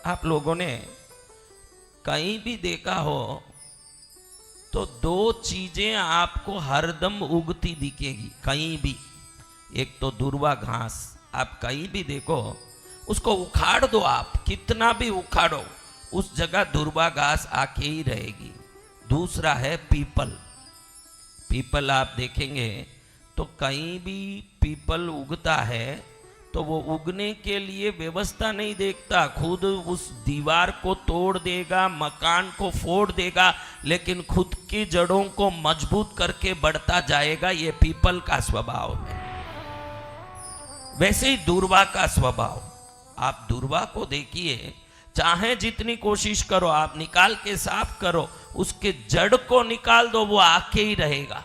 आप लोगों ने कहीं भी देखा हो तो दो चीजें आपको हरदम उगती दिखेगी कहीं भी। एक तो दूर्वा घास, आप कहीं भी देखो उसको उखाड़ दो, आप कितना भी उखाड़ो उस जगह दूर्वा घास आके ही रहेगी। दूसरा है पीपल। पीपल आप देखेंगे तो कहीं भी पीपल उगता है तो वो उगने के लिए व्यवस्था नहीं देखता, खुद उस दीवार को तोड़ देगा, मकान को फोड़ देगा, लेकिन खुद की जड़ों को मजबूत करके बढ़ता जाएगा। ये पीपल का स्वभाव है। वैसे ही दूर्वा का स्वभाव, आप दूर्वा को देखिए, चाहे जितनी कोशिश करो आप निकाल के साफ करो, उसके जड़ को निकाल दो वो आके ही रहेगा।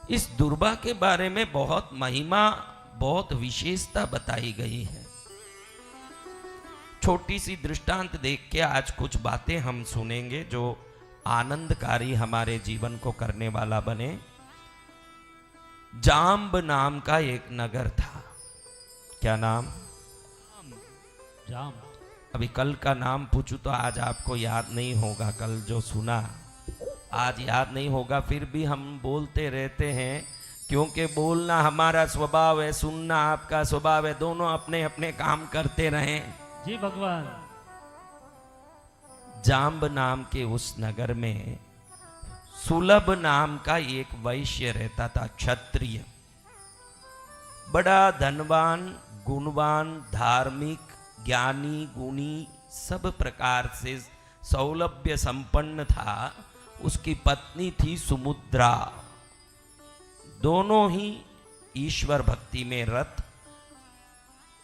इस दूर्वा के बारे में बहुत महिमा, बहुत विशेषता बताई गई है। छोटी सी दृष्टांत देख के आज कुछ बातें हम सुनेंगे जो आनंदकारी हमारे जीवन को करने वाला बने। जाम्ब नाम का एक नगर था। क्या नाम? जाम। अभी कल का नाम पूछूं तो आज आपको याद नहीं होगा, कल जो सुना आज याद नहीं होगा, फिर भी हम बोलते रहते हैं क्योंकि बोलना हमारा स्वभाव है, सुनना आपका स्वभाव है। दोनों अपने अपने काम करते रहें। जी भगवान। जाम्ब नाम के उस नगर में सुलभ नाम का एक वैश्य रहता था, क्षत्रिय, बड़ा धनवान, गुणवान, धार्मिक, ज्ञानी, गुणी, सब प्रकार से सौलभ्य संपन्न था। उसकी पत्नी थी सुमुद्रा। दोनों ही ईश्वर भक्ति में रत,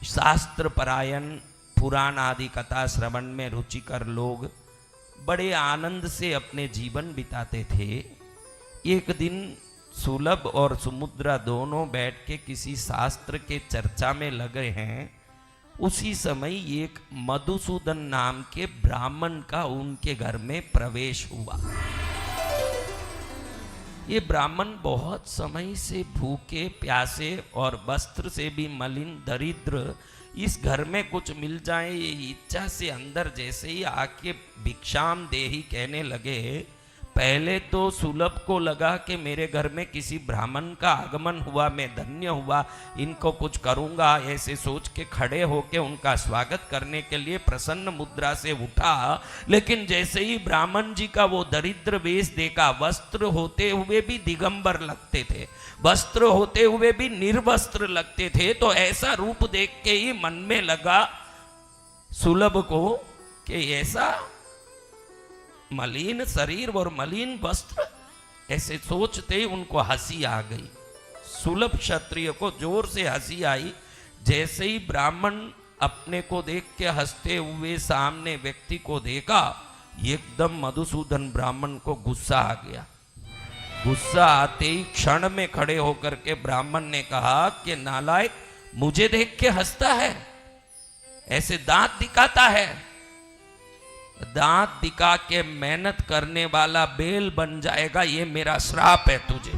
शास्त्र परायण, पुराण आदि कथा श्रवण में रुचिकर लोग बड़े आनंद से अपने जीवन बिताते थे। एक दिन सुलभ और सुमुद्रा दोनों बैठ के किसी शास्त्र के चर्चा में लगे हैं। उसी समय एक मधुसूदन नाम के ब्राह्मण का उनके घर में प्रवेश हुआ। ये ब्राह्मण बहुत समय से भूखे प्यासे और वस्त्र से भी मलिन, दरिद्र, इस घर में कुछ मिल जाए ये इच्छा से अंदर जैसे ही आके भिक्षाम देहि कहने लगे। पहले तो सुलभ को लगा कि मेरे घर में किसी ब्राह्मण का आगमन हुआ, मैं धन्य हुआ, इनको कुछ करूंगा, ऐसे सोच के खड़े होके उनका स्वागत करने के लिए प्रसन्न मुद्रा से उठा। लेकिन जैसे ही ब्राह्मण जी का वो दरिद्र वेश देखा, वस्त्र होते हुए भी दिगंबर लगते थे, वस्त्र होते हुए भी निर्वस्त्र लगते थे, तो ऐसा रूप देख के ही मन में लगा सुलभ को कि ऐसा मलिन शरीर और मलिन वस्त्र, ऐसे सोचते ही उनको हंसी आ गई। सुलभ क्षत्रिय को जोर से हंसी आई। जैसे ही ब्राह्मण अपने को देख के हंसते हुए सामने व्यक्ति को देखा, एकदम मधुसूदन ब्राह्मण को गुस्सा आ गया। गुस्सा आते ही क्षण में खड़े होकर के ब्राह्मण ने कहा कि नालायक, मुझे देख के हंसता है, ऐसे दांत दिखाता है, दांत दिखा के मेहनत करने वाला बेल बन जाएगा, ये मेरा श्राप है तुझे।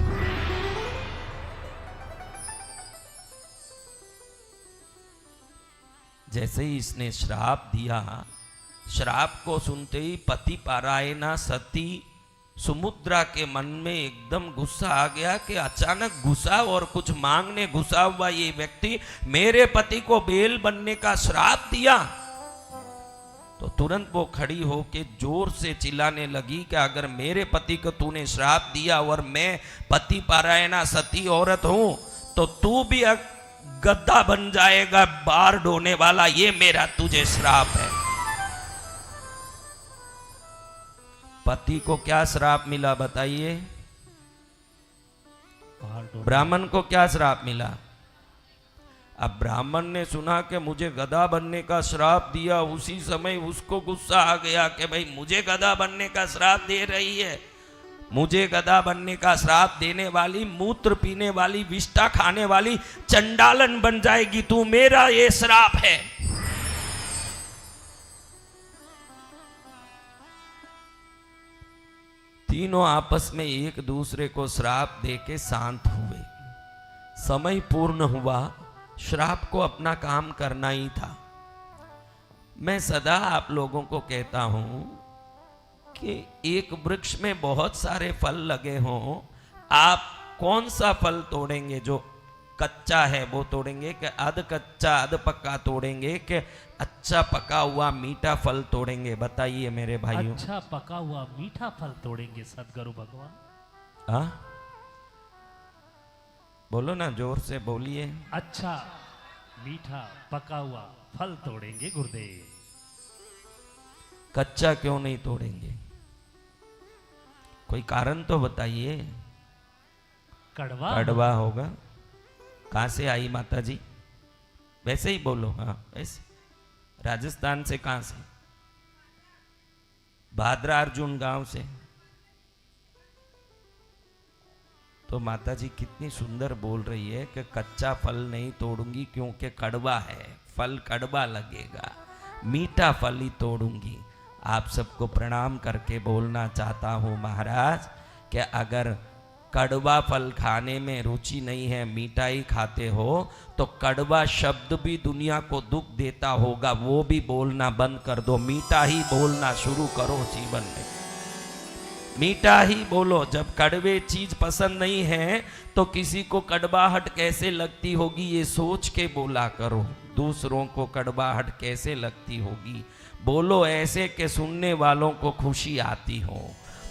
जैसे ही इसने श्राप दिया, श्राप को सुनते ही पति पारायणा सती सुमुद्रा के मन में एकदम गुस्सा आ गया कि अचानक घुसा और कुछ मांगने घुसा हुआ ये व्यक्ति मेरे पति को बेल बनने का श्राप दिया। तो तुरंत वो खड़ी होके जोर से चिल्लाने लगी कि अगर मेरे पति को तूने श्राप दिया और मैं पति पारायणा सती औरत हूं तो तू भी गद्दा बन जाएगा, बार ढोने वाला, ये मेरा तुझे श्राप है। पति को क्या श्राप मिला बताइए? ब्राह्मण को क्या श्राप मिला? अब ब्राह्मण ने सुना कि मुझे गधा बनने का श्राप दिया, उसी समय उसको गुस्सा आ गया कि भाई मुझे गधा बनने का श्राप दे रही है, मुझे गधा बनने का श्राप देने वाली, मूत्र पीने वाली, विष्ठा खाने वाली चंडालन बन जाएगी तू, मेरा ये श्राप है। तीनों आपस में एक दूसरे को श्राप देके शांत हुए। समय पूर्ण हुआ, श्राप को अपना काम करना ही था। मैं सदा आप लोगों को कहता हूं कि एक वृक्ष में बहुत सारे फल लगे हों, आप कौन सा फल तोड़ेंगे? जो कच्चा है वो तोड़ेंगे कि अध कच्चा अध पक्का तोड़ेंगे कि अच्छा पका हुआ मीठा फल तोड़ेंगे? बताइए मेरे भाइयों। अच्छा पका हुआ मीठा फल तोड़ेंगे सदगुरु भगवान। हाँ, बोलो ना, जोर से बोलिए। अच्छा मीठा पका हुआ फल तोड़ेंगे गुरुदेव। कच्चा क्यों नहीं तोड़ेंगे? कोई कारण तो बताइए। कड़वा कड़वा होगा। कहां से आई माता जी? वैसे ही बोलो। हाँ वैसे। राजस्थान से? कहां से? भादरा अर्जुन गांव से। तो माता जी कितनी सुंदर बोल रही है कि कच्चा फल नहीं तोड़ूंगी क्योंकि कड़वा है, फल कड़वा लगेगा, मीठा फल ही तोड़ूंगी। आप सबको प्रणाम करके बोलना चाहता हूं महाराज कि अगर कड़वा फल खाने में रुचि नहीं है, मीठा ही खाते हो, तो कड़वा शब्द भी दुनिया को दुख देता होगा, वो भी बोलना बंद कर दो। मीठा ही बोलना शुरू करो जीवन में। मीठा ही बोलो। जब कड़वे चीज पसंद नहीं है तो किसी को कड़वाहट कैसे लगती होगी ये सोच के बोला करो। दूसरों को कड़वाहट कैसे लगती होगी, बोलो ऐसे कि सुनने वालों को खुशी आती हो।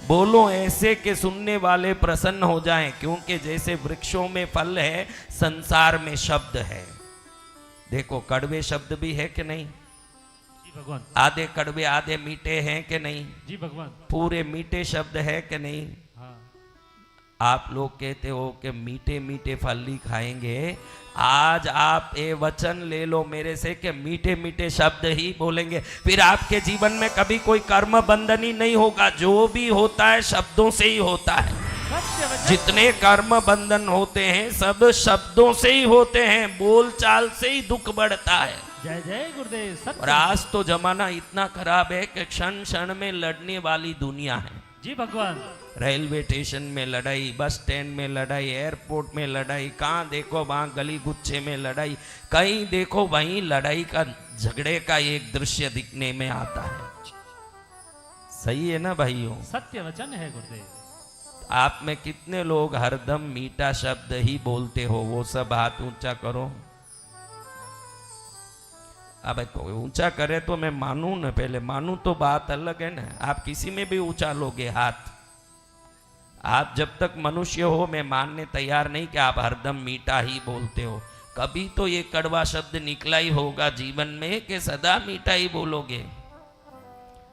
बोलो ऐसे कि सुनने वाले प्रसन्न हो जाएं, क्योंकि जैसे वृक्षों में फल है, संसार में शब्द है। देखो कड़वे शब्द भी है कि नहीं? भगवान। आधे कड़वे आधे मीठे हैं कि नहीं? जी भगवान। पूरे मीठे शब्द है कि नहीं? हाँ। आप लोग कहते हो कि मीठे मीठे फल ही खाएंगे। आज आप ये वचन ले लो मेरे से कि मीठे मीठे शब्द ही बोलेंगे, फिर आपके जीवन में कभी कोई कर्म बंधन ही नहीं होगा। जो भी होता है शब्दों से ही होता है। जितने कर्म बंधन होते हैं सब शब्दों से ही होते हैं, बोल चाल से ही दुख बढ़ता है। जय जय गुरुदेव। और आज तो जमाना इतना खराब है कि क्षण क्षण में लड़ने वाली दुनिया है। जी भगवान। रेलवे स्टेशन में लड़ाई, बस स्टैंड में लड़ाई, एयरपोर्ट में लड़ाई, कहाँ देखो वहां गली गुच्छे में लड़ाई, कहीं देखो वहीं लड़ाई का झगड़े का एक दृश्य दिखने में आता है। सही है ना भाइयों? सत्य वचन है गुरुदेव। आप में कितने लोग हरदम मीठा शब्द ही बोलते हो? वो सब हाथ ऊंचा करो। अब कोई ऊंचा करे तो मैं मानूं ना, पहले मानूं तो बात अलग है ना। आप किसी में भी ऊंचा लोगे हाथ। आप जब तक मनुष्य हो मैं मानने तैयार नहीं कि आप हरदम मीठा ही बोलते हो। कभी तो ये कड़वा शब्द निकला ही होगा जीवन में कि सदा मीठा ही बोलोगे।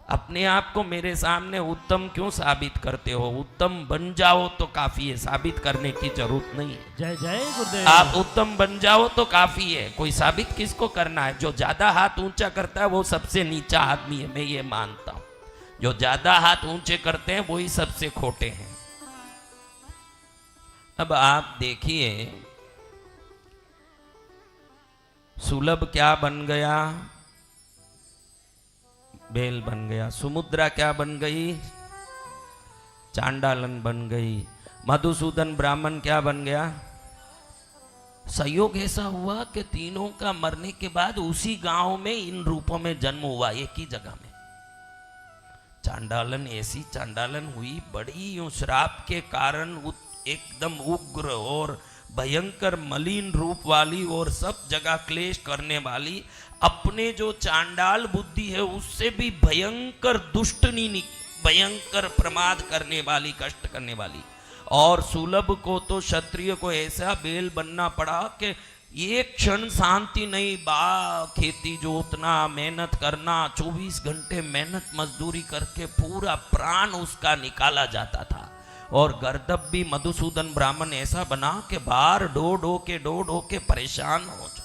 अपने आप को मेरे सामने उत्तम क्यों साबित करते हो? उत्तम बन जाओ तो काफी है, साबित करने की जरूरत नहीं है। जय जय गुरुदेव। आप उत्तम बन जाओ तो काफी है, कोई साबित किसको करना है? जो ज्यादा हाथ ऊंचा करता है वो सबसे नीचा आदमी है, मैं ये मानता हूं। जो ज्यादा हाथ ऊंचे करते हैं वही सबसे खोटे हैं। अब आप देखिए सुलभ क्या बन गया? बेल बन गया। सुमुद्रा क्या बन गई? चांडालन बन गई। मधुसूदन ब्राह्मण क्या बन गया? संयोग ऐसा हुआ कि तीनों का मरने के बाद उसी गांव में इन रूपों में जन्म हुआ, एक ही जगह में। चांडालन ऐसी चांडालन हुई, बड़ी यूं श्राप के कारण एकदम उग्र और भयंकर मलिन रूप वाली और सब जगह क्लेश करने वाली, अपने जो चांडाल बुद्धि है उससे भी भयंकर दुष्टनी, भयंकर प्रमाद करने वाली, कष्ट करने वाली। और सुलभ को तो क्षत्रिय को ऐसा बेल बनना पड़ा कि एक क्षण शांति नहीं। खेती जोतना, मेहनत करना, 24 घंटे मेहनत मजदूरी करके पूरा प्राण उसका निकाला जाता था। और गर्दभ भी मधुसूदन ब्राह्मण ऐसा बना कि बार डो के परेशान हो जाए,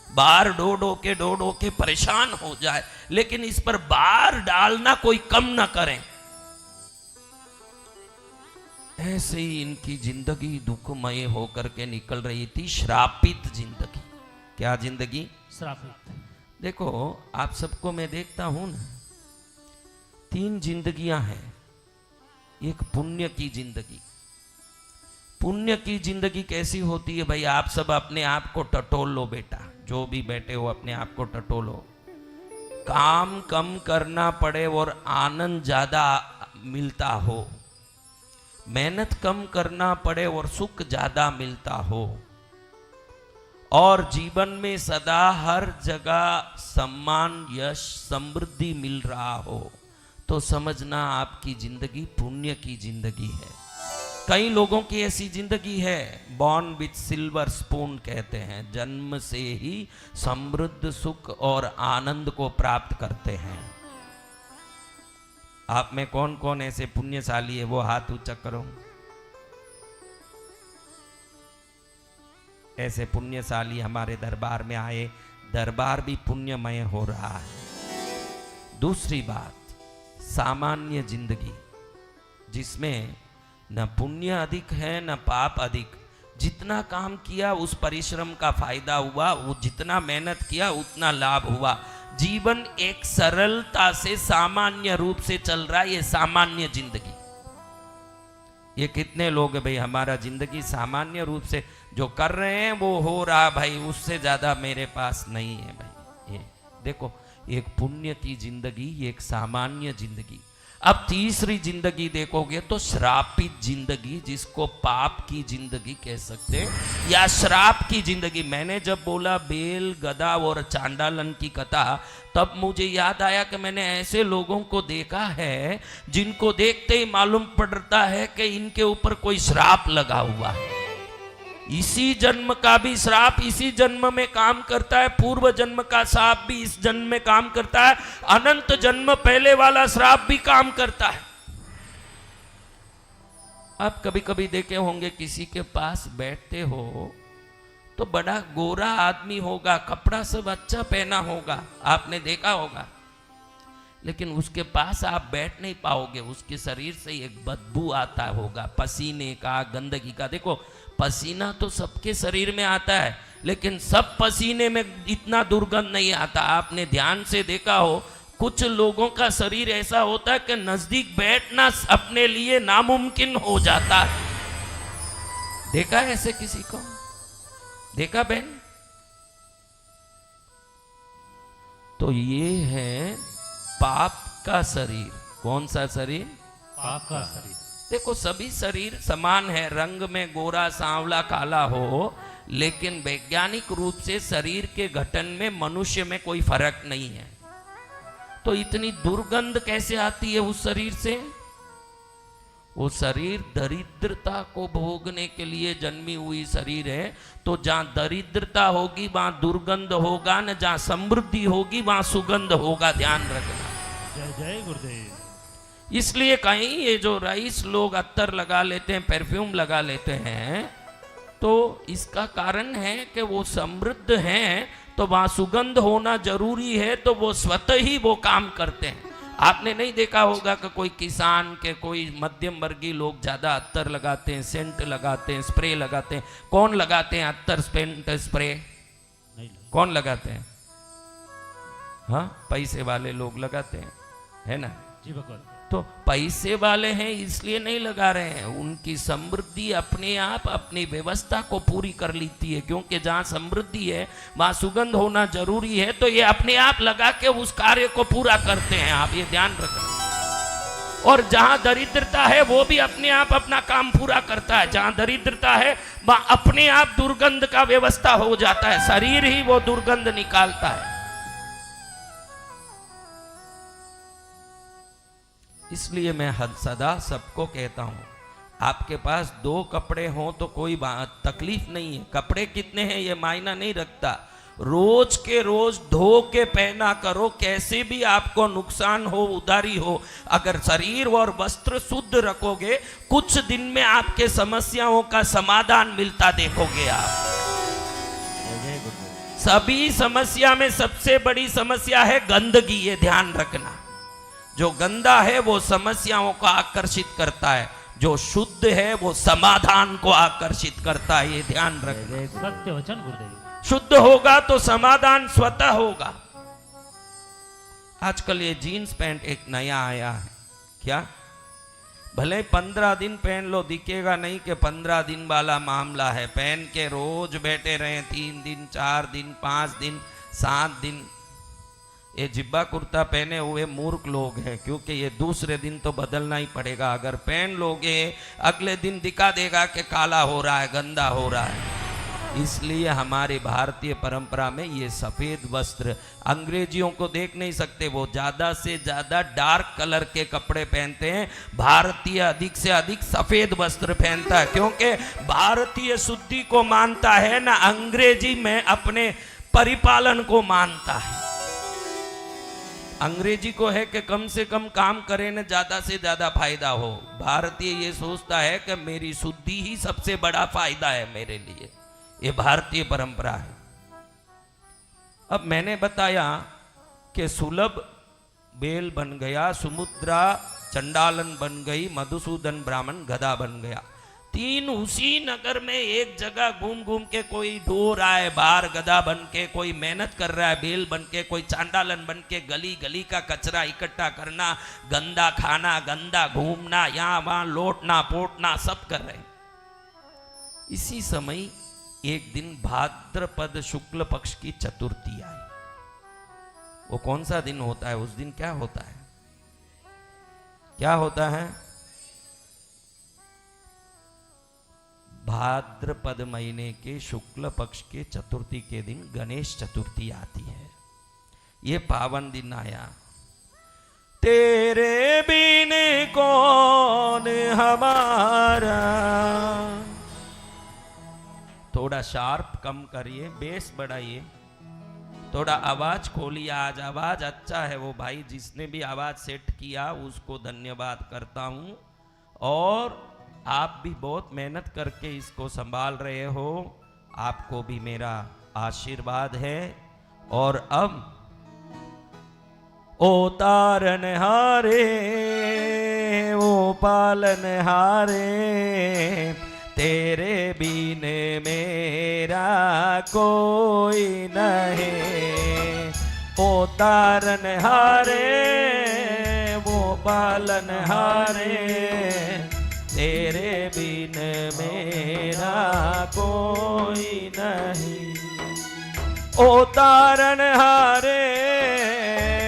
बार डो के परेशान हो जाए, लेकिन इस पर बार डालना कोई कम न करें। ऐसे ही इनकी जिंदगी दुखमय होकर के निकल रही थी, श्रापित जिंदगी। क्या जिंदगी? श्रापित। देखो आप सबको मैं देखता हूं ना, 3 जिंदगियां हैं। एक पुण्य की जिंदगी। पुण्य की जिंदगी कैसी होती है भाई? आप सब अपने आप को टटोल लो बेटा, जो भी बैठे हो अपने आप को टटोलो। काम कम करना पड़े और आनंद ज्यादा मिलता हो, मेहनत कम करना पड़े और सुख ज्यादा मिलता हो, और जीवन में सदा हर जगह सम्मान, यश, समृद्धि मिल रहा हो, तो समझना आपकी जिंदगी पुण्य की जिंदगी है। कई लोगों की ऐसी जिंदगी है, बॉर्न विथ सिल्वर स्पून कहते हैं, जन्म से ही समृद्ध सुख और आनंद को प्राप्त करते हैं। आप में कौन कौन ऐसे पुण्यशाली है, वो हाथ ऊंचा करो। ऐसे पुण्यशाली हमारे दरबार में आए, दरबार भी पुण्यमय हो रहा है। दूसरी बात, सामान्य जिंदगी जिसमें न पुण्य अधिक है न पाप अधिक, जितना काम किया उस परिश्रम का फायदा हुआ, वो जितना मेहनत किया उतना लाभ हुआ। जीवन एक सरलता से सामान्य रूप से चल रहा है, ये सामान्य जिंदगी। ये कितने लोग हैं भाई, हमारा जिंदगी सामान्य रूप से जो कर रहे हैं वो हो रहा भाई, उससे ज्यादा मेरे पास नहीं है भाई। ये देखो, एक पुण्य की जिंदगी, एक सामान्य जिंदगी। अब तीसरी जिंदगी देखोगे तो श्रापित जिंदगी, जिसको पाप की जिंदगी कह सकते हैं या श्राप की जिंदगी। मैंने जब बोला बेल, गदा और चांडालन की कथा, तब मुझे याद आया कि मैंने ऐसे लोगों को देखा है जिनको देखते ही मालूम पड़ता है कि इनके ऊपर कोई श्राप लगा हुआ है। इसी जन्म का भी श्राप इसी जन्म में काम करता है, पूर्व जन्म का श्राप भी इस जन्म में काम करता है, अनंत जन्म पहले वाला श्राप भी काम करता है। आप कभी कभी देखे होंगे, किसी के पास बैठते हो तो बड़ा गोरा आदमी होगा, कपड़ा सब अच्छा पहना होगा, आपने देखा होगा, लेकिन उसके पास आप बैठ नहीं पाओगे, उसके शरीर से एक बदबू आता होगा, पसीने का, गंदगी का। देखो, पसीना तो सबके शरीर में आता है, लेकिन सब पसीने में इतना दुर्गंध नहीं आता। आपने ध्यान से देखा हो, कुछ लोगों का शरीर ऐसा होता है कि नजदीक बैठना अपने लिए नामुमकिन हो जाता है। देखा है ऐसे किसी को? देखा बहन? तो ये है पाप का शरीर। कौन सा शरीर? पाप का शरीर। देखो, सभी शरीर समान है, रंग में गोरा, सांवला, काला हो, लेकिन वैज्ञानिक रूप से शरीर के गठन में मनुष्य में कोई फर्क नहीं है। तो इतनी दुर्गंध कैसे आती है उस शरीर से? वो शरीर दरिद्रता को भोगने के लिए जन्मी हुई शरीर है। तो जहां दरिद्रता होगी वहां दुर्गंध होगा, न जहां समृद्धि होगी वहां सुगंध होगा। ध्यान रखना। जय जय गुरुदेव। इसलिए कहीं ये जो रईस लोग अत्तर लगा लेते हैं, परफ्यूम लगा लेते हैं, तो इसका कारण है कि वो समृद्ध हैं, तो वहां सुगंध होना जरूरी है, तो वो स्वतः ही वो काम करते हैं। आपने नहीं देखा होगा कि कोई किसान के, कोई मध्यम वर्गीय लोग ज्यादा अत्तर लगाते हैं, सेंट लगाते हैं, स्प्रे लगाते हैं। कौन लगाते हैं अत्तर, सेंट, स्प्रे? नहीं, कौन लगाते हैं? हाँ, पैसे वाले लोग लगाते हैं, है ना जी भगवान। तो पैसे वाले हैं इसलिए नहीं लगा रहे हैं, उनकी समृद्धि अपने आप अपनी व्यवस्था को पूरी कर लेती है, क्योंकि जहां समृद्धि है वहां सुगंध होना जरूरी है, तो ये अपने आप लगा के उस कार्य को पूरा करते हैं। आप ये ध्यान रखना। और जहां दरिद्रता है वो भी अपने आप अपना काम पूरा करता है। जहां दरिद्रता है वहां अपने आप दुर्गंध का व्यवस्था हो जाता है, शरीर ही वो दुर्गंध निकालता है। इसलिए मैं सदा सबको कहता हूं, आपके पास 2 कपड़े हों तो कोई तकलीफ नहीं है। कपड़े कितने हैं ये मायना नहीं रखता, रोज के रोज धो के पहना करो। कैसे भी आपको नुकसान हो, उधारी हो, अगर शरीर और वस्त्र शुद्ध रखोगे, कुछ दिन में आपके समस्याओं का समाधान मिलता देखोगे आप। सभी समस्या में सबसे बड़ी समस्या है गंदगी, ये ध्यान रखना। जो गंदा है वो समस्याओं को आकर्षित करता है, जो शुद्ध है वो समाधान को आकर्षित करता है, ये ध्यान रखना। सत्य वचन गुरुदेव। शुद्ध होगा तो समाधान स्वतः होगा। आजकल ये जीन्स पैंट एक नया आया है, क्या? भले 15 दिन पहन लो, दिखेगा नहीं कि 15 दिन वाला मामला है। पहन के रोज बैठे रहे, 3 दिन, 4 दिन, 5 दिन, 7 दिन, ये जिब्बा कुर्ता पहने हुए मूर्ख लोग हैं, क्योंकि ये दूसरे दिन तो बदलना ही पड़ेगा। अगर पहन लोगे अगले दिन दिखा देगा कि काला हो रहा है, गंदा हो रहा है। इसलिए हमारी भारतीय परंपरा में ये सफेद वस्त्र, अंग्रेजियों को देख नहीं सकते, वो ज्यादा से ज्यादा डार्क कलर के कपड़े पहनते हैं। भारतीय अधिक से अधिक सफेद वस्त्र पहनता है, क्योंकि भारतीय शुद्धि को मानता है ना, अंग्रेजी में अपने परिपालन को मानता है। अंग्रेजी को है कि कम से कम काम करें ना, ज्यादा से ज्यादा फायदा हो। भारतीय ये सोचता है कि मेरी शुद्धि ही सबसे बड़ा फायदा है मेरे लिए। ये भारतीय परंपरा है। अब मैंने बताया कि सुलभ बेल बन गया, सुमुद्रा चंडालन बन गई, मधुसूदन ब्राह्मण गधा बन गया। तीन उसी नगर में एक जगह घूम घूम के कोई ढो रहा है बाहर गधा बन के, कोई मेहनत कर रहा है बेल बन के, कोई चांडालन बन के गली गली का कचरा इकट्ठा करना, गंदा खाना, गंदा घूमना, यहाँ वहां लौटना पोटना सब कर रहे हैं। इसी समय एक दिन भाद्रपद शुक्ल पक्ष की चतुर्थी आई। वो कौन सा दिन होता है? उस दिन क्या होता है? क्या होता है? भाद्रपद महीने के शुक्ल पक्ष के चतुर्थी के दिन गणेश चतुर्थी आती है। ये पावन दिन आया। तेरे बिन कौन हमारा, थोड़ा शार्प कम करिए, बेस बढ़ाइए, थोड़ा आवाज खोलिए। आज आवाज अच्छा है। वो भाई जिसने भी आवाज सेट किया उसको धन्यवाद करता हूं, और आप भी बहुत मेहनत करके इसको संभाल रहे हो, आपको भी मेरा आशीर्वाद है। और अब ओ तारन हारे, ओ पालन हारे, तेरे बिन मेरा कोई नहीं। ओ तारन हारे, वो पालन हारे, तेरे बिन मेरा कोई नहीं। ओ तारन हारे,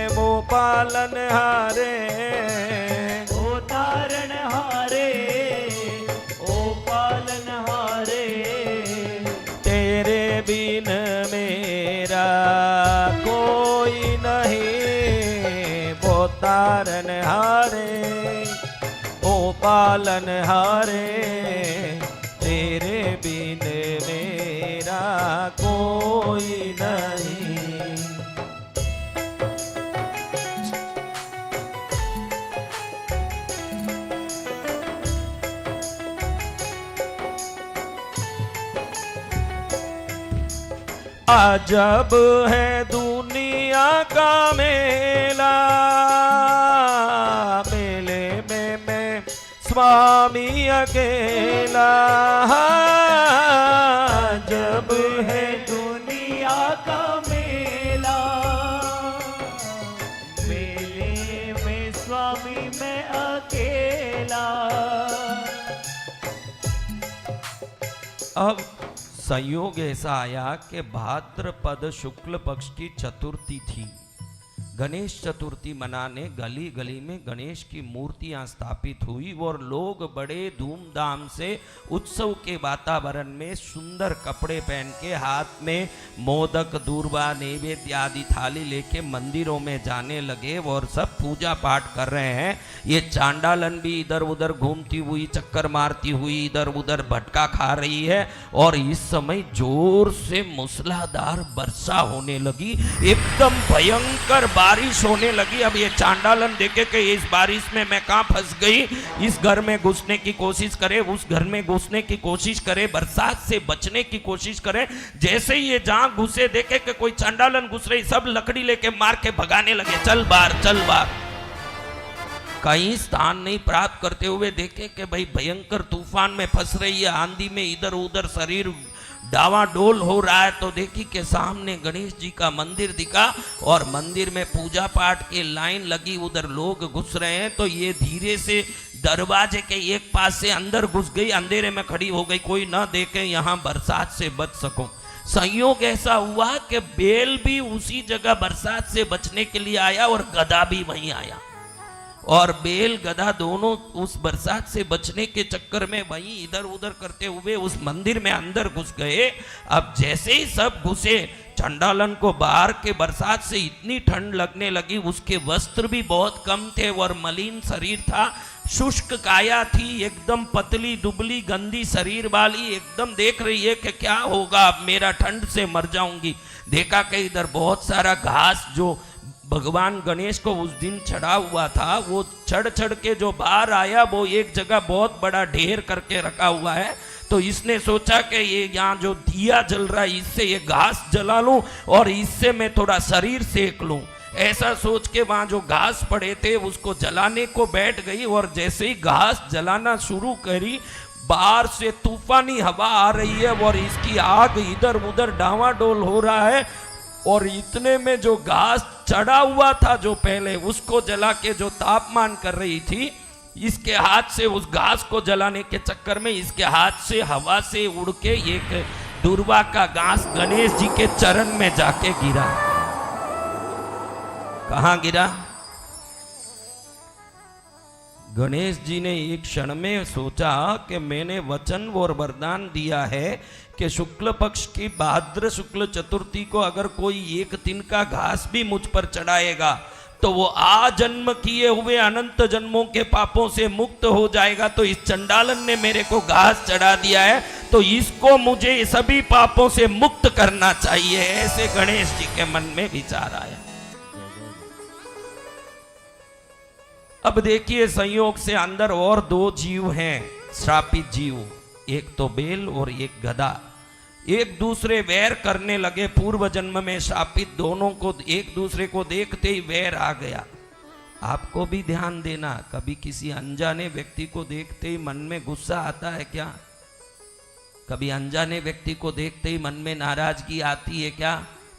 वो पालन हारे, ओ तारन हारे, ओ पालन हारे, तेरे बिन मेरा कोई नहीं। वो तारन हारे, ओ पालन हारे, तेरे बिन मेरा कोई नहीं। अजब है दुनिया का मेला, मेले में मैं स्वामी अकेला। जब है दुनिया का मेला, मेले में स्वामी मैं अकेला। अब संयोग ऐसा आया कि भाद्रपद शुक्ल पक्ष की चतुर्थी थी। गणेश चतुर्थी मनाने गली गली में गणेश की मूर्तियां स्थापित हुई, और लोग बड़े धूमधाम से उत्सव के वातावरण में सुंदर कपड़े पहन के, हाथ में मोदक दूर्वा नैवेद्य आदि थाली लेके मंदिरों में जाने लगे और सब पूजा पाठ कर रहे हैं। ये चांडालन भी इधर उधर घूमती हुई, चक्कर मारती हुई, इधर उधर भटका खा रही है। और इस समय जोर से मूसलाधार वर्षा होने लगी, एकदम भयंकर बारिश होने लगी। अब ये चांडालन देखे कि इस बारिश में मैं कहां फंस गई, इस घर में घुसने की कोशिश करे, उस घर में घुसने की कोशिश करे, बरसात से बचने की कोशिश करे। जैसे ही ये जहां घुसे देखे कि कोई चांडालन घुस रही, सब लकड़ी लेके मार के भगाने लगे, चल बाहर चल बाहर। कहीं स्थान नहीं प्राप्त करते हुए देखे कि भाई भयंकर तूफान में फंस रही है, आंधी में इधर उधर शरीर डावाडोल हो रहा है। तो देखी कि सामने गणेश जी का मंदिर दिखा, और मंदिर में पूजा पाठ की लाइन लगी, उधर लोग घुस रहे हैं। तो ये धीरे से दरवाजे के एक पास से अंदर घुस गई, अंधेरे में खड़ी हो गई, कोई ना देखे, यहाँ बरसात से बच सकूं। संयोग ऐसा हुआ कि बेल भी उसी जगह बरसात से बचने के लिए आया और गधा भी वहीं आया, और बेल गधा दोनों उस बरसात से बचने के चक्कर में वहीं इधर उधर करते हुए उस मंदिर में अंदर घुस गए। अब जैसे ही सब घुसे, चंडालन को बाहर के बरसात से इतनी ठंड लगने लगी, उसके वस्त्र भी बहुत कम थे और मलिन शरीर था, शुष्क काया थी, एकदम पतली दुबली गंदी शरीर वाली, एकदम देख रही है कि क्या होगा, अब मेरा ठंड से मर जाऊंगी। देखा कि इधर बहुत सारा घास जो भगवान गणेश को उस दिन चढ़ा हुआ था, वो चढ़ चढ़ के जो बाहर आया वो एक जगह बहुत बड़ा ढेर करके रखा हुआ है। तो इसने सोचा कि ये यहाँ जो दिया जल रहा है इससे ये घास जला लूं और इससे मैं थोड़ा शरीर सेक लूं। ऐसा सोच के वहाँ जो घास पड़े थे उसको जलाने को बैठ गई, और जैसे ही घास जलाना शुरू करी, बाहर से तूफानी हवा आ रही है और इसकी आग इधर उधर डावाडोल हो रहा है। और इतने में जो घास चढ़ा हुआ था जो पहले, उसको जला के जो तापमान कर रही थी, इसके हाथ से उस घास को जलाने के चक्कर में इसके हाथ से हवा से उड़ के एक दुर्वा का घास गणेश जी के चरण में जाके गिरा। कहाँ गिरा? गणेश जी ने एक क्षण में सोचा कि मैंने वचन और वरदान दिया है कि शुक्ल पक्ष की भाद्र शुक्ल चतुर्थी को अगर कोई एक दिन का घास भी मुझ पर चढ़ाएगा तो वो आजन्म किए हुए अनंत जन्मों के पापों से मुक्त हो जाएगा। तो इस चंडालन ने मेरे को घास चढ़ा दिया है, तो इसको मुझे सभी पापों से मुक्त करना चाहिए। ऐसे गणेश जी के मन में विचार आया। अब देखिए, संयोग से अंदर और दो जीव हैं, श्रापित जीव, एक तो बेल और एक गधा। एक दूसरे वैर करने लगे पूर्व जन्म में श्रापित, दोनों को एक दूसरे को देखते ही वैर आ गया। आपको भी ध्यान देना, कभी किसी अनजाने व्यक्ति को देखते ही मन में गुस्सा आता है क्या? कभी अनजाने व्यक्ति को देखते ही मन में नाराजगी आती है क्या?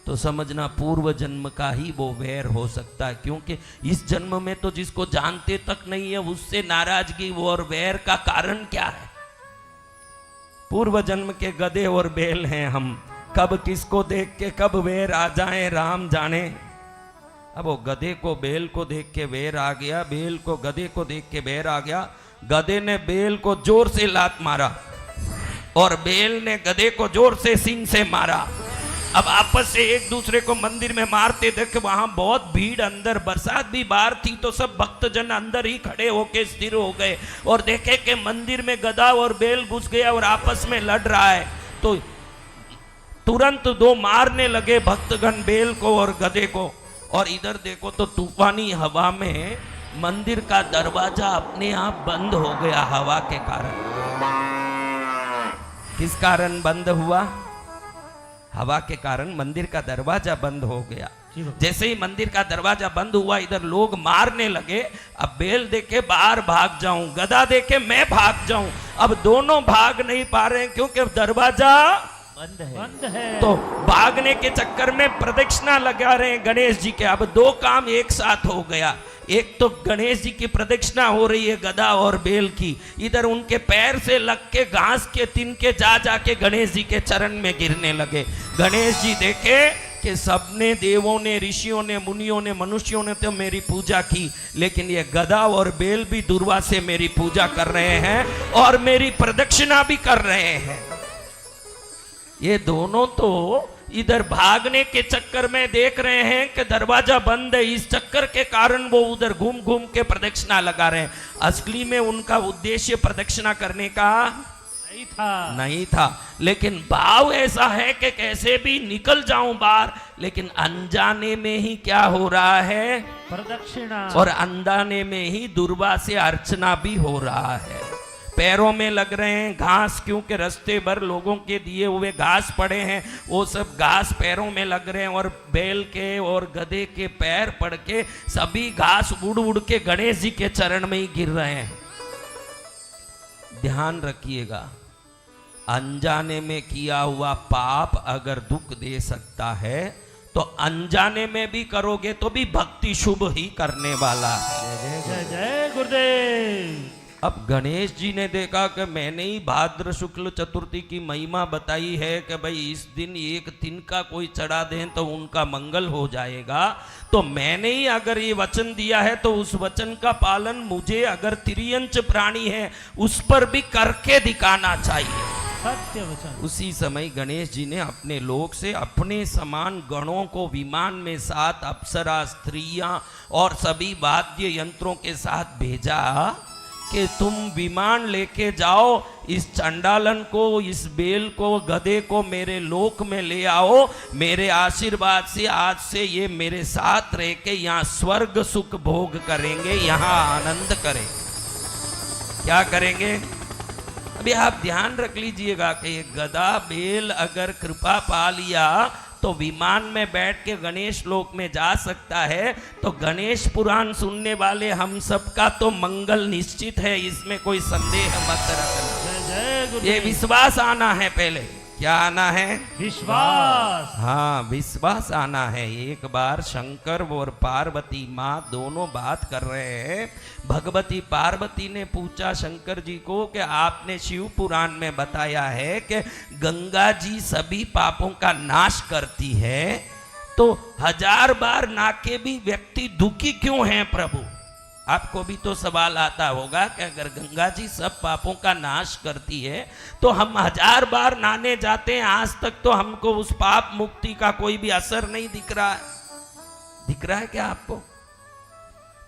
तो समझना पूर्व जन्म का ही वो वैर हो सकता है, क्योंकि इस जन्म में तो जिसको जानते तक नहीं है उससे नाराजगी और वैर का कारण क्या है? पूर्व जन्म के गधे और बैल हैं हम, कब किसको देख के कब वैर आ जाए राम जाने। अब वो गधे को बैल को देख के वैर आ गया, बैल को गधे को देख के वैर आ गया। गधे ने बैल को जोर से लात मारा और बैल ने गधे को जोर से सींग से मारा। अब आपस से एक दूसरे को मंदिर में मारते देख, वहां बहुत भीड़, अंदर बरसात भी बाहर थी, तो सब भक्तजन अंदर ही खड़े होके स्थिर हो गए और देखे कि मंदिर में गधा और बैल घुस गया और आपस में लड़ रहा है। तो तुरंत दो मारने लगे भक्तगण बैल को और गधे को। और इधर देखो तो तूफानी हवा में मंदिर का दरवाजा अपने आप बंद हो गया हवा के कारण। किस कारण बंद हुआ? हवा के कारण मंदिर का दरवाजा बंद हो गया। जैसे ही मंदिर का दरवाजा बंद हुआ, इधर लोग मारने लगे। अब बैल देखे बाहर भाग जाऊं, गधा देखे मैं भाग जाऊं। अब दोनों भाग नहीं पा रहे हैं क्योंकि दरवाजा बंद है। तो भागने के चक्कर में प्रदक्षिणा लगा रहे हैं गणेश जी के। अब दो काम एक साथ हो गया, एक तो गणेश जी की प्रदक्षिणा हो रही है गधा और बैल की, इधर उनके पैर से लग के घास के तिनके जा जाके गणेश जी के चरण में गिरने लगे। गणेश जी देखे कि सबने, देवों ने, ऋषियों ने, मुनियों ने, मनुष्यों ने तो मेरी पूजा की, लेकिन ये गधा और बैल भी दुर्वा से मेरी पूजा कर रहे हैं और मेरी प्रदक्षिणा भी कर रहे हैं। ये दोनों तो इधर भागने के चक्कर में देख रहे हैं कि दरवाजा बंद है, इस चक्कर के कारण वो उधर घूम घूम के प्रदक्षिणा लगा रहे हैं। असली में उनका उद्देश्य प्रदक्षिणा करने का नहीं था, लेकिन भाव ऐसा है कि कैसे भी निकल जाऊं बाहर, लेकिन अनजाने में ही क्या हो रहा है? प्रदक्षिणा। और अनजाने में ही दुर्वा से अर्चना भी हो रहा है। पैरों में लग रहे हैं घास, क्योंकि रास्ते भर लोगों के दिए हुए घास पड़े हैं, वो सब घास पैरों में लग रहे हैं। और बैल के और गधे के पैर पड़ के सभी घास उड़ उड़ के गणेश जी के चरण में ही गिर रहे हैं। ध्यान रखिएगा, अनजाने में किया हुआ पाप अगर दुख दे सकता है तो अनजाने में भी करोगे तो भी भक्ति शुभ ही करने वाला है। जय जय जय गुरुदेव। अब गणेश जी ने देखा कि मैंने ही भाद्र शुक्ल चतुर्थी की महिमा बताई है कि भाई इस दिन एक तिनका कोई चढ़ा दें तो उनका मंगल हो जाएगा, तो मैंने ही अगर ये वचन दिया है तो उस वचन का पालन मुझे, अगर तिर्यंच प्राणी है उस पर भी करके दिखाना चाहिए। सत्य वचन। उसी समय गणेश जी ने अपने लोक से अपने समान गणों को विमान में 7 अप्सरा स्त्रियां और सभी वाद्य यंत्रों के साथ भेजा कि तुम विमान लेके जाओ, इस चंडालन को, इस बेल को, गधे को मेरे लोक में ले आओ, मेरे आशीर्वाद से आज से ये मेरे साथ रह के यहाँ स्वर्ग सुख भोग करेंगे, यहाँ आनंद करेंगे। क्या करेंगे? अभी आप ध्यान रख लीजिएगा कि ये गधा बेल अगर कृपा पा लिया तो विमान में बैठ के गणेश लोक में जा सकता है, तो गणेश पुराण सुनने वाले हम सबका तो मंगल निश्चित है, इसमें कोई संदेह मत रखना। जय जय गुरुदेव। ये विश्वास आना है पहले। क्या आना है? विश्वास। हाँ, विश्वास आना है। एक बार शंकर और पार्वती माँ दोनों बात कर रहे हैं। भगवती पार्वती ने पूछा शंकर जी को कि आपने शिव पुराण में बताया है कि गंगा जी सभी पापों का नाश करती है, तो 1000 बार नाके भी व्यक्ति दुखी क्यों हैं प्रभु? आपको भी तो सवाल आता होगा कि अगर गंगा जी सब पापों का नाश करती है तो हम 1000 बार नहाने जाते हैं, आज तक तो हमको उस पाप मुक्ति का कोई भी असर नहीं दिख रहा है। दिख रहा है क्या आपको?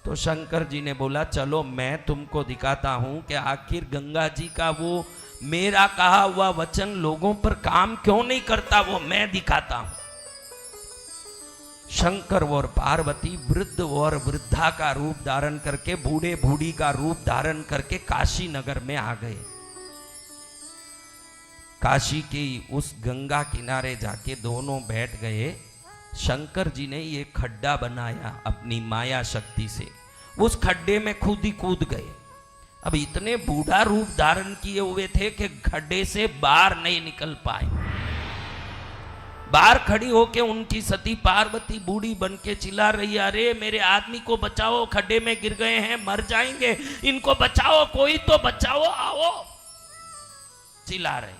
तो शंकर जी ने बोला चलो मैं तुमको दिखाता हूं कि आखिर गंगा जी का वो मेरा कहा हुआ वचन लोगों पर काम क्यों नहीं करता, वो मैं दिखाता हूं। शंकर और पार्वती वृद्ध और वृद्धा का रूप धारण करके, बूढ़े बूढ़ी का रूप धारण करके काशी नगर में आ गए। काशी की उस गंगा किनारे जाके दोनों बैठ गए। शंकर जी ने ये खड्डा बनाया अपनी माया शक्ति से, उस खड्डे में खुद ही कूद गए। अब इतने बूढ़ा रूप धारण किए हुए थे कि खड्डे से बाहर नहीं निकल पाए। बाहर खड़ी होके उनकी सती पार्वती बूढ़ी बन के चिल्ला रही, अरे मेरे आदमी को बचाओ, खड्डे में गिर गए हैं, मर जाएंगे, इनको बचाओ, कोई तो बचाओ, आओ, चिल्ला रहे।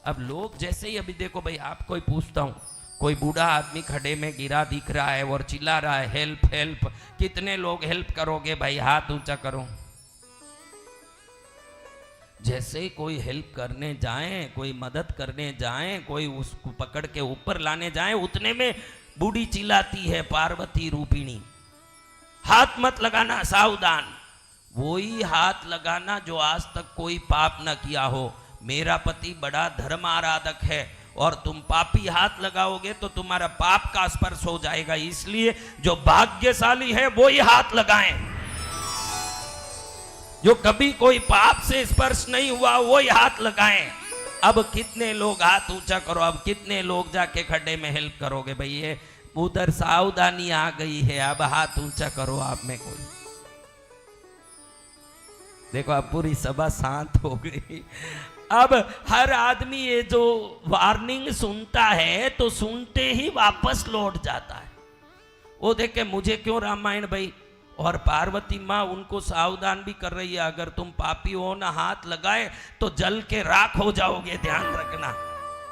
अब लोग जैसे ही, अभी देखो भाई आपको ही पूछता हूं, कोई बूढ़ा आदमी खड्डे में गिरा दिख रहा है और चिल्ला रहा है हेल्प हेल्प, कितने लोग हेल्प करोगे भाई? हाथ ऊंचा करो। जैसे ही कोई हेल्प करने जाए, कोई मदद करने जाए, कोई उसको पकड़ के ऊपर लाने जाए, उतने में बूढ़ी चिल्लाती है पार्वती रूपिणी, हाथ मत लगाना, सावधान। वही हाथ लगाना जो आज तक कोई पाप न किया हो। मेरा पति बड़ा धर्म आराधक है और तुम पापी हाथ लगाओगे तो तुम्हारा पाप का स्पर्श हो जाएगा, इसलिए जो भाग्यशाली है वो ही हाथ लगाएं। जो कभी कोई पाप से स्पर्श नहीं हुआ वो ही हाथ लगाएं। अब कितने लोग, हाथ ऊंचा करो, अब कितने लोग जाके खड्डे में हेल्प करोगे भाई? ये उधर सावधानी आ गई है, अब हाथ ऊंचा करो आप में कोई। देखो अब पूरी सभा शांत हो गई। अब हर आदमी ये जो वार्निंग सुनता है तो सुनते ही वापस लौट जाता है। वो देखे मुझे क्यों रामायण भाई, और पार्वती माँ उनको सावधान भी कर रही है, अगर तुम पापी हो ना हाथ लगाए तो जल के राख हो जाओगे, ध्यान रखना।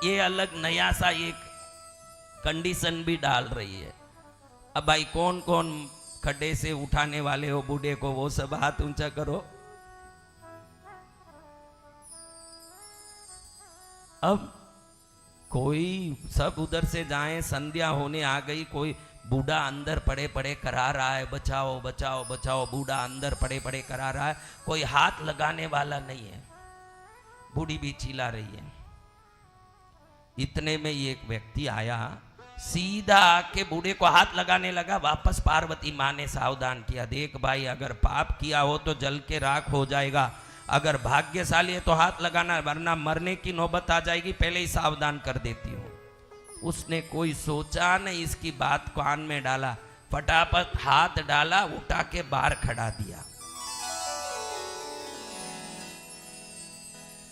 ये अलग नया सा एक कंडीशन भी डाल रही है। अब भाई कौन कौन खड्डे से उठाने वाले हो बूढ़े को, वो सब हाथ ऊंचा करो। अब कोई सब उधर से जाएं, संध्या होने आ गई, कोई बूढ़ा अंदर पड़े पड़े करा रहा है, बचाओ बचाओ बचाओ, बूढ़ा अंदर पड़े पड़े करा रहा है, कोई हाथ लगाने वाला नहीं है, बूढ़ी भी चिल्ला रही है। इतने में एक व्यक्ति आया, सीधा आके बूढ़े को हाथ लगाने लगा। वापस पार्वती माँ ने सावधान किया, देख भाई अगर पाप किया हो तो जल के राख हो जाएगा, अगर भाग्यशाली है तो हाथ लगाना, वरना मरने की नौबत आ जाएगी, पहले ही सावधान कर देती हूँ। उसने कोई सोचा नहीं, इसकी बात कान में डाला, फटाफट हाथ डाला, उठा के बाहर खड़ा दिया।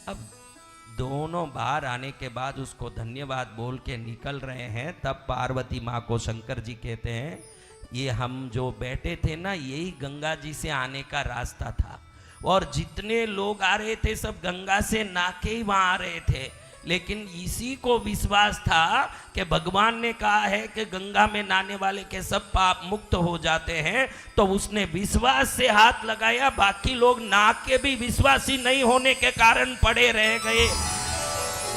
अब दोनों बाहर आने के बाद उसको धन्यवाद बोल के निकल रहे हैं, तब पार्वती माँ को शंकर जी कहते हैं, ये हम जो बैठे थे ना, यही गंगा जी से आने का रास्ता था। और जितने लोग आ रहे थे सब गंगा से नाके ही वहां आ रहे थे, लेकिन इसी को विश्वास था कि भगवान ने कहा है कि गंगा में नहाने वाले के सब पाप मुक्त हो जाते हैं, तो उसने विश्वास से हाथ लगाया। बाकी लोग नहा के भी विश्वासी नहीं होने के कारण पड़े रह गए।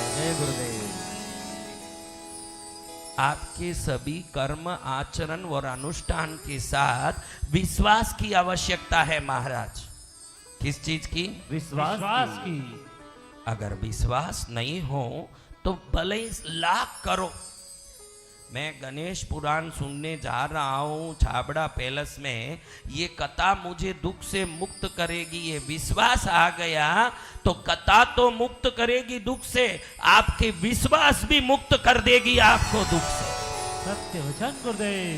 जय गुरुदेव। आपके सभी कर्म आचरण और अनुष्ठान के साथ विश्वास की आवश्यकता है महाराज। किस चीज की? विश्वास की। अगर विश्वास नहीं हो तो भले ही लाख करो। मैं गणेश पुराण सुनने जा रहा हूँ छाबड़ा पैलेस में, ये कथा मुझे दुख से मुक्त करेगी, ये विश्वास आ गया तो कथा तो मुक्त करेगी दुख से, आपके विश्वास भी मुक्त कर देगी आपको दुख से। सत्य वचन गुरुदेव।